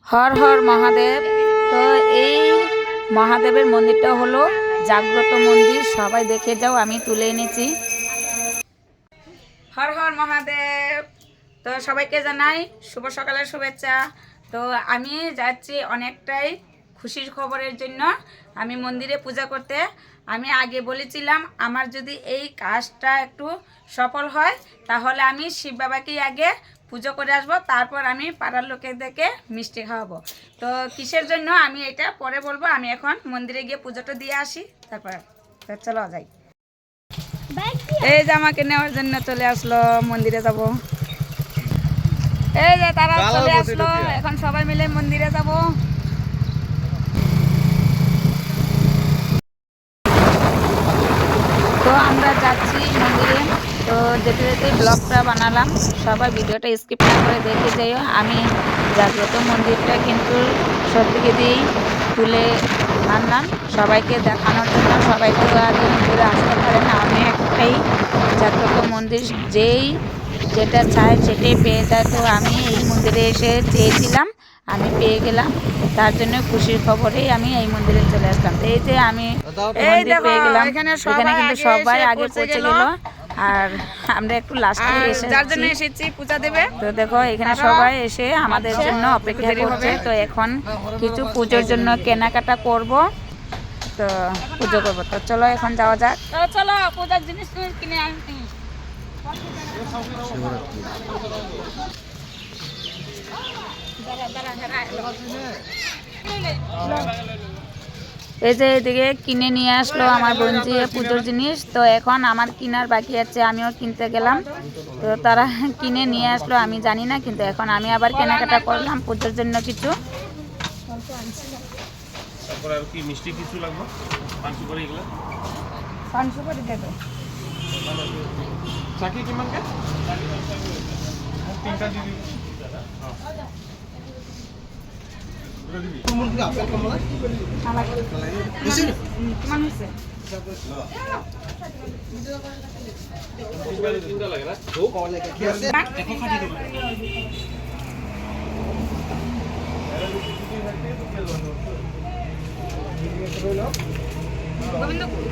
হর হর মহাদেব। তো এই মহাদেবের মন্দিরটা হলো জাগ্রত মন্দির, সবাই দেখে যাও, আমি তুলে এনেছি। হর হর মহাদেব। তো সবাইকে জানাই শুভ সকালের শুভেচ্ছা। তো আমি যাচ্ছি অনেকটাই খুশির খবরের জন্য, আমি মন্দিরে পূজা করতে। আমি আগে বলেছিলাম আমার যদি এই কাজটা একটু সফল হয় তাহলে আমি শিব বাবাকেই আগে পুজো করে আসবো, তারপর আমি পাড়ার লোকেদেরকে মিষ্টি খাওয়াবো। তো কিসের জন্য আমি এটা পরে বলবো, আমি এখন মন্দিরে গিয়ে পুজোটা দিয়ে আসি, তারপর চলো যাই। এই যে আমাকে নেওয়ার জন্য চলে আসলো, মন্দিরে যাব। এই যে তারা চলে আসলো, এখন সবাই মিলে মন্দিরে যাব। তো আমরা যাচ্ছি মন্দিরে। তো যেতে যেতে ব্লগটা বানালাম, সবাই ভিডিওটা স্কিপ না করে দেখে যাইও। আমি জাগ্রত মন্দিরটা কিন্তু সত্যি দিয়েই তুলে আনলাম সবাইকে দেখানোর জন্য। সবাই তো আগে ঘুরে আসতে পারে না, আমি একটাই জাগ্রত মন্দির, যেই যেটা চায় সেটাই পেয়ে যায়। তো আমি এই মন্দিরে এসে চেয়েছিলাম, আমি পেয়ে গেলাম, তার জন্য খুশির খবরেই আমি এই মন্দিরে চলে আসলাম। এই যে আমি মন্দির পেয়ে গেলাম, এখানে কিন্তু সবাই আগে পৌঁছে গেল আর আমরা একটু লাস্টে এসেছি পূজা দেবে। তো দেখো এখানে সবাই এসে আমাদের জন্য অপেক্ষা করছে। তো এখন কিছু পুজোর জন্য কেনাকাটা করব, তো পুজো করবো। তো চলো এখন যাওয়া যাক। চলো পূজার জিনিস কিনে আনতে। এই যে এদিকে কিনে নিয়ে আসলো আমার বোনজি পুজোর জিনিস। তো এখন আমার কেনার বাকি আছে, আমিও কিনতে গেলাম। তো তারা কিনে নিয়ে আসলো, আমি জানি না, কিন্তু এখন আমি আবার কেনাকাটা করলাম পুজোর জন্য কিছু। তারপরে আর কি মিষ্টি কিছু লাগবে, পাঁচ সুপারি এগুলো, পাঁচ সুপারি দেবে। চাকি কিমান কে? তিনটা দিবি। তুমি কি আপেল কমলা? আমাকে বেশি কিমান হইছে? তিনটা লাগে না? ও কমলা কি আছে? দেখো খাটি দেব। গোবিন্দপুর।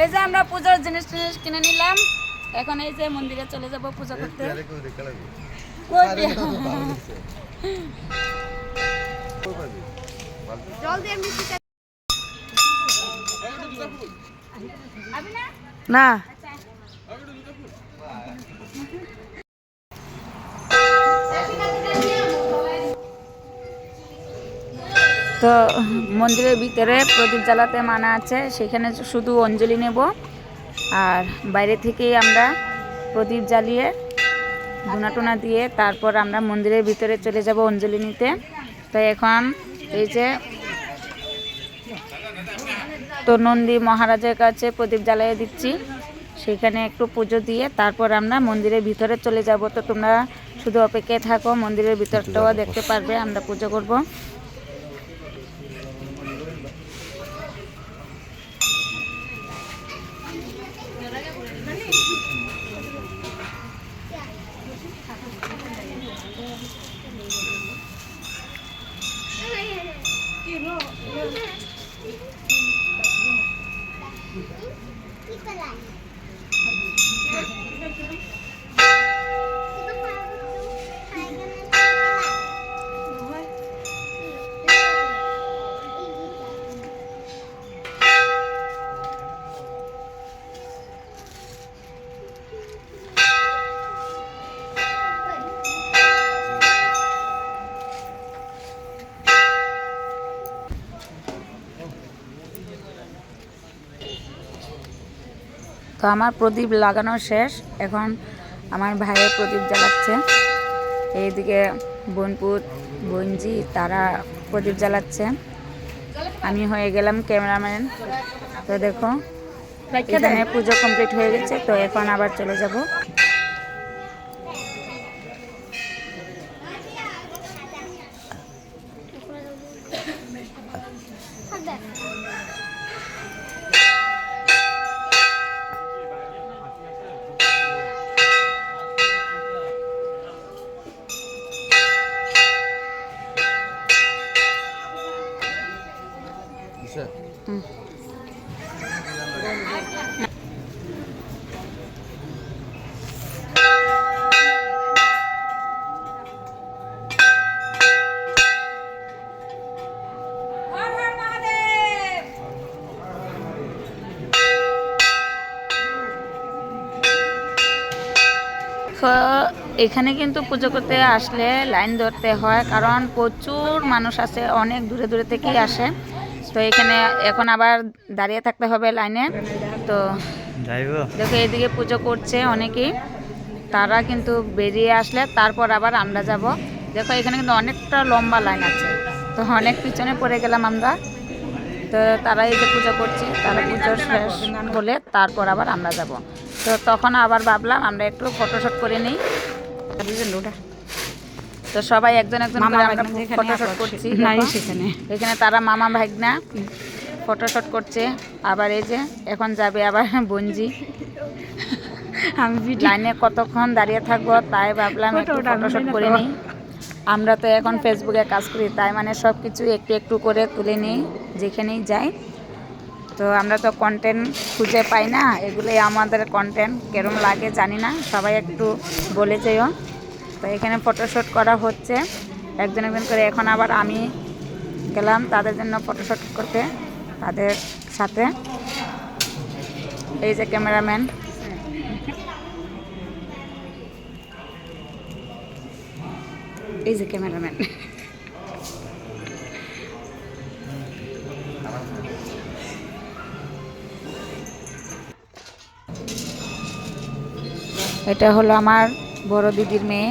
এই যে আমরা পূজার জিনিস কিনে নিলাম, এখন এই যে মন্দিরে চলে যাব পূজা করতে। না তো মন্দিরের ভিতরে প্রদীপ জ্বালাতে মানা আছে, সেখানে শুধু অঞ্জলি নেব, আর বাইরে থেকেই আমরা প্রদীপ জ্বালিয়ে ধুনা দিয়ে তারপর আমরা মন্দিরের ভিতরে চলে যাব অঞ্জলি নিতে। তো এখন এই যে তো নন্দী মহারাজের কাছে প্রদীপ জ্বালিয়ে দিচ্ছি, সেখানে একটু পুজো দিয়ে তারপর আমরা মন্দিরের ভিতরে চলে যাব। তো তোমরা শুধু অপেক্ষায় থাকো, মন্দিরের ভিতরটাও দেখতে পারবে, আমরা পুজো করব। তো আমার প্রদীপ লাগানো শেষ, এখন আমার ভাইয়ের প্রদীপ জ্বালাচ্ছে। এইদিকে বোনপুর বোনজি তারা প্রদীপ জ্বালাচ্ছে, আমি হয়ে গেলাম ক্যামেরাম্যান। তো দেখো এখানে পুজো কমপ্লিট হয়ে গেছে, তো এখন আবার চলে যাব। তো এখানে কিন্তু পুজো করতে আসলে লাইন ধরতে হয়, কারণ প্রচুর মানুষ আসে, অনেক দূরে দূরে থেকেই আসে। তো এখানে এখন আবার দাঁড়িয়ে থাকতে হবে লাইনে। তো দেখো এদিকে পুজো করছে অনেকেই, তারা কিন্তু বেরিয়ে আসলে তারপর আবার আমরা যাব। দেখো এখানে কিন্তু অনেকটা লম্বা লাইন আছে, তো অনেক পিছনে পড়ে গেলাম আমরা। তো তারা এই যে পুজো করছে, তারা পুজো শেষ হলে তারপর আবার আমরা যাব। তো তখন আবার ভাবলাম আমরা একটু ফটোশ্যুট করে নিই। তো সবাই একজন একজন করে আমরা ফটোশ্যুট করছি। এখানে তারা মামা ভাগনা ফটোশ্যুট করছে। আবার এই যে এখন যাবে আবার বঞ্জি। আমি লাইনে কতক্ষণ দাঁড়িয়ে থাকবো, তাই ভাবলাম একটু ফটোশ্যুট করে নিই। আমরা তো এখন ফেসবুকে কাজ করি, তাই মানে সব কিছু একটু একটু করে তুলে নিই যেখানেই যাই। তো আমরা তো কন্টেন্ট খুঁজে পাই না, এগুলোই আমাদের কন্টেন্ট। কেরম লাগে জানি না, সবাই একটু বলে যেও। তো এখানে ফটোশ্যুট করা হচ্ছে একজন একজন করে। এখন আবার আমি গেলাম তাদের জন্য ফটোশ্যুট করতে, তাদের সাথে। এই যে ক্যামেরাম্যান, এই যে ক্যামেরাম্যান। এটা হলো আমার বড় দিদির মেয়ে,